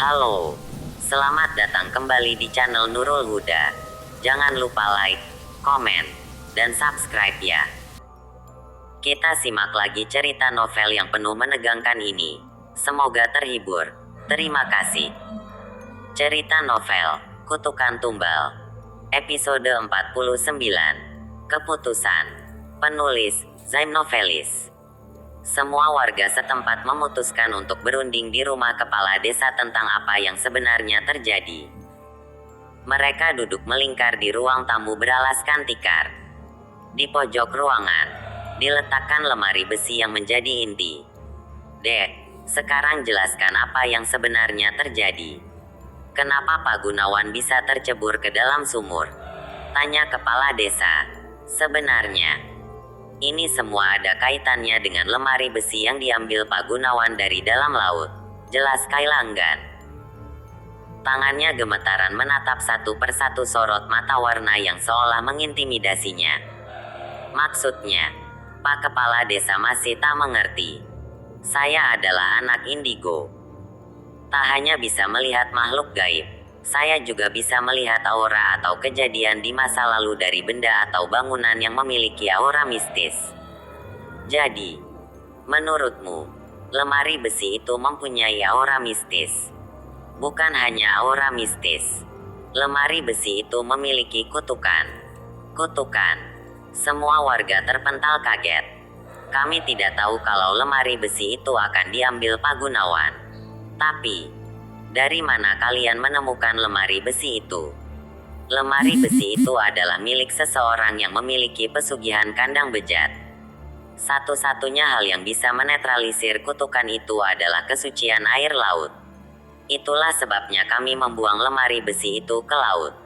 Halo, selamat datang kembali di channel Nurul Huda. Jangan lupa like, komen, dan subscribe ya. Kita simak lagi cerita novel yang penuh menegangkan ini. Semoga terhibur. Terima kasih. Cerita novel, Kutukan Tumbal. Episode 49. Keputusan. Penulis, Zaim Novelis. Semua warga setempat memutuskan untuk berunding di rumah kepala desa tentang apa yang sebenarnya terjadi. Mereka duduk melingkar di ruang tamu beralaskan tikar. Di pojok ruangan, diletakkan lemari besi yang menjadi inti. Dek, sekarang jelaskan apa yang sebenarnya terjadi. Kenapa Pak Gunawan bisa tercebur ke dalam sumur? Tanya kepala desa. Sebenarnya, ini semua ada kaitannya dengan lemari besi yang diambil Pak Gunawan dari dalam laut. Jelas Kayla enggan. Tangannya gemetaran menatap satu persatu sorot mata warna yang seolah mengintimidasinya. Maksudnya, Pak Kepala Desa masih tak mengerti. Saya adalah anak indigo. Tak hanya bisa melihat makhluk gaib, saya juga bisa melihat aura atau kejadian di masa lalu dari benda atau bangunan yang memiliki aura mistis. Jadi, menurutmu, lemari besi itu mempunyai aura mistis? Bukan hanya aura mistis. Lemari besi itu memiliki kutukan. Kutukan. Semua warga terpental kaget. Kami tidak tahu kalau lemari besi itu akan diambil Pak Gunawan. Tapi, dari mana kalian menemukan lemari besi itu? Lemari besi itu adalah milik seseorang yang memiliki pesugihan kandang bejat. Satu-satunya hal yang bisa menetralisir kutukan itu adalah kesucian air laut. Itulah sebabnya kami membuang lemari besi itu ke laut.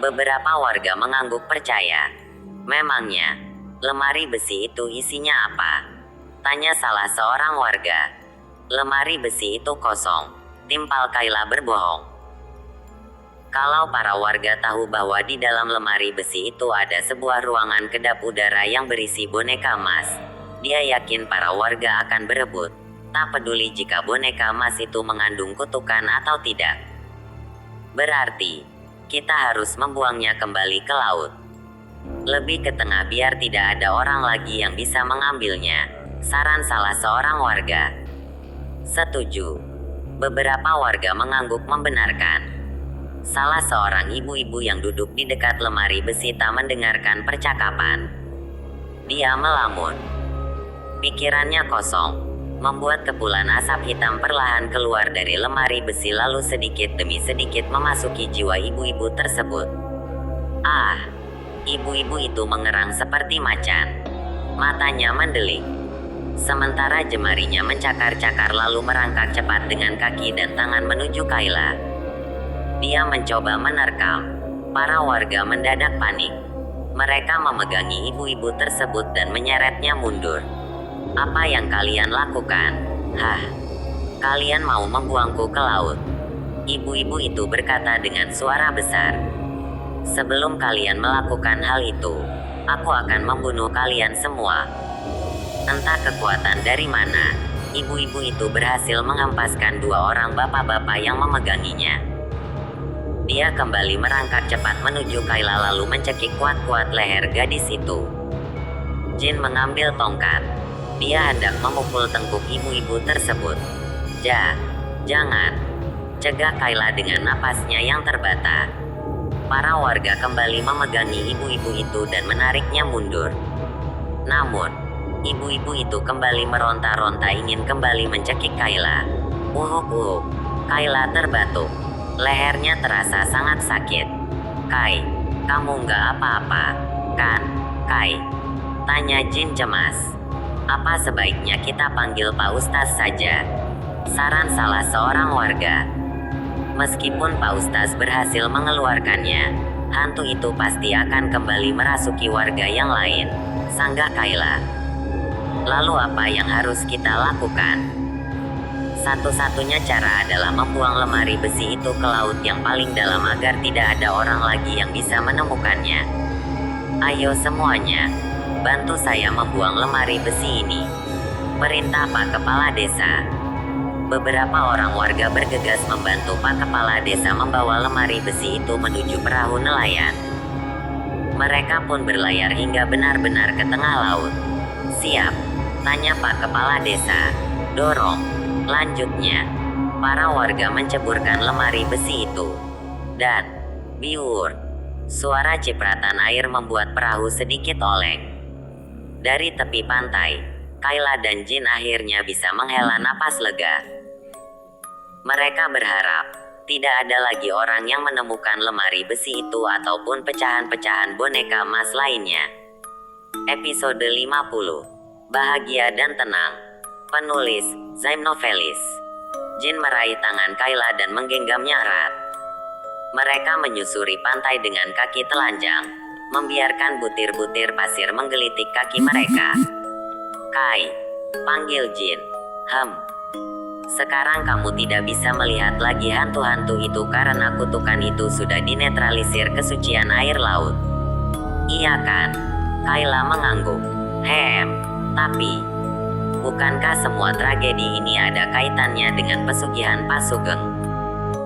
Beberapa warga mengangguk percaya. Memangnya, lemari besi itu isinya apa? Tanya salah seorang warga. Lemari besi itu kosong. Timpal Kayla berbohong. Kalau para warga tahu bahwa di dalam lemari besi itu ada sebuah ruangan kedap udara yang berisi boneka emas, dia yakin para warga akan berebut. Tak peduli jika boneka emas itu mengandung kutukan atau tidak. Berarti, kita harus membuangnya kembali ke laut. Lebih ke tengah biar tidak ada orang lagi yang bisa mengambilnya. Saran salah seorang warga. Setuju. Beberapa warga mengangguk membenarkan. Salah seorang ibu-ibu yang duduk di dekat lemari besi tak mendengarkan percakapan. Dia melamun. Pikirannya kosong, membuat kepulan asap hitam perlahan keluar dari lemari besi lalu sedikit demi sedikit memasuki jiwa ibu-ibu tersebut. Ah, ibu-ibu itu mengerang seperti macan. Matanya mendelik. Sementara jemarinya mencakar-cakar lalu merangkak cepat dengan kaki dan tangan menuju Kayla. Dia mencoba menerkam. Para warga mendadak panik. Mereka memegangi ibu-ibu tersebut dan menyeretnya mundur. Apa yang kalian lakukan? Hah? Kalian mau membuangku ke laut? Ibu-ibu itu berkata dengan suara besar. Sebelum kalian melakukan hal itu, aku akan membunuh kalian semua. Entah kekuatan dari mana, ibu-ibu itu berhasil menghempaskan dua orang bapak-bapak yang memeganginya. Dia kembali merangkak cepat menuju Kayla lalu mencekik kuat-kuat leher gadis itu. Jin mengambil tongkat. Dia hendak memukul tengkuk ibu-ibu tersebut. Jangan. Cegah Kayla dengan napasnya yang terbata. Para warga kembali memegangi ibu-ibu itu dan menariknya mundur. Namun, ibu-ibu itu kembali meronta-ronta ingin kembali mencekik Kayla. Uhuk. Kayla terbatuk. Lehernya terasa sangat sakit. Kai, kamu nggak apa-apa, kan? Kai, tanya Jin cemas. Apa sebaiknya kita panggil Pak Ustaz saja? Saran salah seorang warga. Meskipun Pak Ustaz berhasil mengeluarkannya, hantu itu pasti akan kembali merasuki warga yang lain. Sanggah Kayla. Lalu apa yang harus kita lakukan? Satu-satunya cara adalah membuang lemari besi itu ke laut yang paling dalam agar tidak ada orang lagi yang bisa menemukannya. Ayo semuanya, bantu saya membuang lemari besi ini. Perintah Pak Kepala Desa. Beberapa orang warga bergegas membantu Pak Kepala Desa membawa lemari besi itu menuju perahu nelayan. Mereka pun berlayar hingga benar-benar ke tengah laut. "Siap?" tanya Pak Kepala Desa. "Dorong." Lanjutnya, para warga menceburkan lemari besi itu. Dan, biur, suara cipratan air membuat perahu sedikit oleng. Dari tepi pantai, Kayla dan Jin akhirnya bisa menghela napas lega. Mereka berharap tidak ada lagi orang yang menemukan lemari besi itu ataupun pecahan-pecahan boneka emas lainnya. Episode 50. Bahagia dan tenang. Penulis, Zaim Novelis. Jin meraih tangan Kayla dan menggenggamnya erat. Mereka menyusuri pantai dengan kaki telanjang, membiarkan butir-butir pasir menggelitik kaki mereka. "Kai," panggil Jin. Sekarang kamu tidak bisa melihat lagi hantu-hantu itu karena kutukan itu sudah dinetralisir kesucian air laut." "Iya kan?" Kayla mengangguk. Tapi, bukankah semua tragedi ini ada kaitannya dengan pesugihan Pak Sugeng?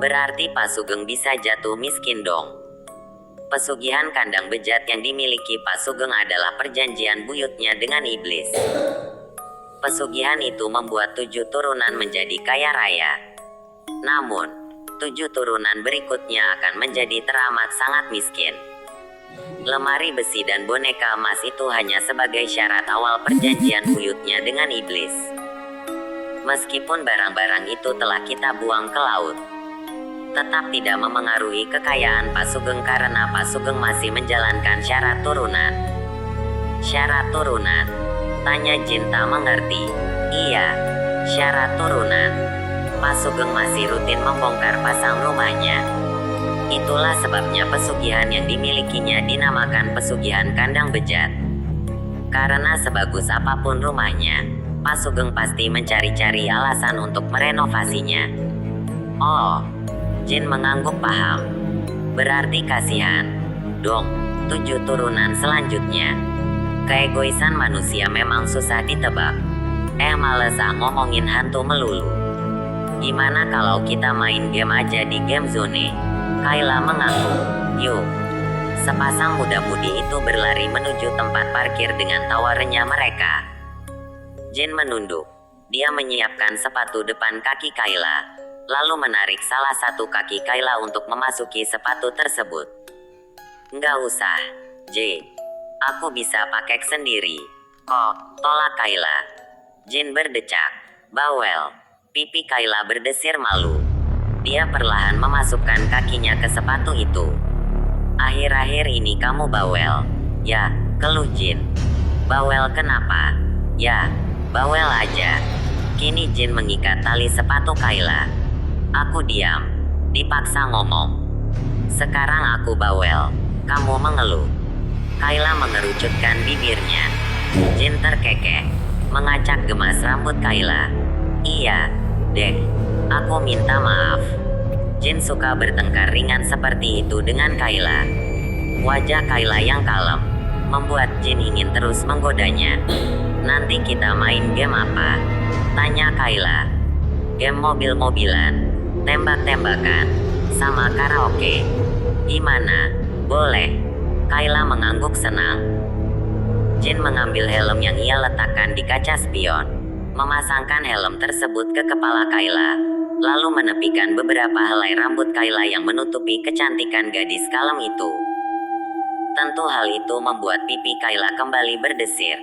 Berarti Pak Sugeng bisa jatuh miskin dong." Pesugihan kandang bejat yang dimiliki Pak Sugeng adalah perjanjian buyutnya dengan iblis. Pesugihan itu membuat 7 turunan menjadi kaya raya. Namun, 7 turunan berikutnya akan menjadi teramat sangat miskin. Lemari besi dan boneka emas itu hanya sebagai syarat awal perjanjian buyutnya dengan iblis. Meskipun barang-barang itu telah kita buang ke laut, tetap tidak memengaruhi kekayaan Pak Sugeng karena Pak Sugeng masih menjalankan syarat turunan. "Syarat turunan?" tanya Jin tak mengerti. "Iya, syarat turunan. Pak Sugeng masih rutin membongkar pasang rumahnya. Itulah sebabnya pesugihan yang dimilikinya dinamakan pesugihan kandang bejat. Karena sebagus apapun rumahnya, Pak Sugeng pasti mencari-cari alasan untuk merenovasinya." "Oh." Jin mengangguk paham. "Berarti kasihan dong 7 turunan selanjutnya." Keegoisan manusia memang susah ditebak. Males ngomongin hantu melulu. "Gimana kalau kita main game aja di game zone?" Kayla mengangguk. "Yuk." Sepasang muda-mudi itu berlari menuju tempat parkir dengan tawa renyah mereka. Jin menunduk. Dia menyiapkan sepatu depan kaki Kayla, lalu menarik salah satu kaki Kayla untuk memasuki sepatu tersebut. "Nggak usah, J. Aku bisa pakai sendiri kok," tolak Kayla. Jin berdecak. "Bawel." Pipi Kayla berdesir malu. Dia perlahan memasukkan kakinya ke sepatu itu. "Akhir-akhir ini kamu bawel." "Ya," keluh Jin. "Bawel kenapa?" "Ya, bawel aja." Kini Jin mengikat tali sepatu Kayla. "Aku diam." Dipaksa ngomong. "Sekarang aku bawel, kamu mengeluh." Kayla mengerucutkan bibirnya. Jin terkekeh, mengacak gemas rambut Kayla. "Iya, deh. Aku minta maaf." Jin suka bertengkar ringan seperti itu dengan Kayla. Wajah Kayla yang kalem membuat Jin ingin terus menggodanya. "Nanti kita main game apa?" tanya Kayla. "Game mobil-mobilan, tembak-tembakan, sama karaoke. Gimana? Boleh." Kayla mengangguk senang. Jin mengambil helm yang ia letakkan di kaca spion, memasangkan helm tersebut ke kepala Kayla, lalu menepikan beberapa helai rambut Kayla yang menutupi kecantikan gadis kalem itu. Tentu hal itu membuat pipi Kayla kembali berdesir.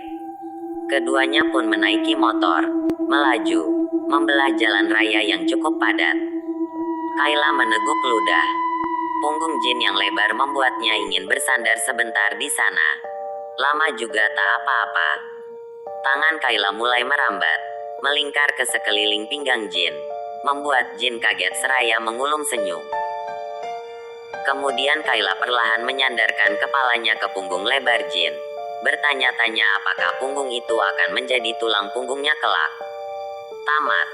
Keduanya pun menaiki motor, melaju, membelah jalan raya yang cukup padat. Kayla meneguk ludah. Punggung Jin yang lebar membuatnya ingin bersandar sebentar di sana. Lama juga tak apa-apa. Tangan Kayla mulai merambat, melingkar ke sekeliling pinggang Jin, membuat Jin kaget seraya mengulum senyum. Kemudian Kayla perlahan menyandarkan kepalanya ke punggung lebar Jin, bertanya-tanya apakah punggung itu akan menjadi tulang punggungnya kelak. Tamat.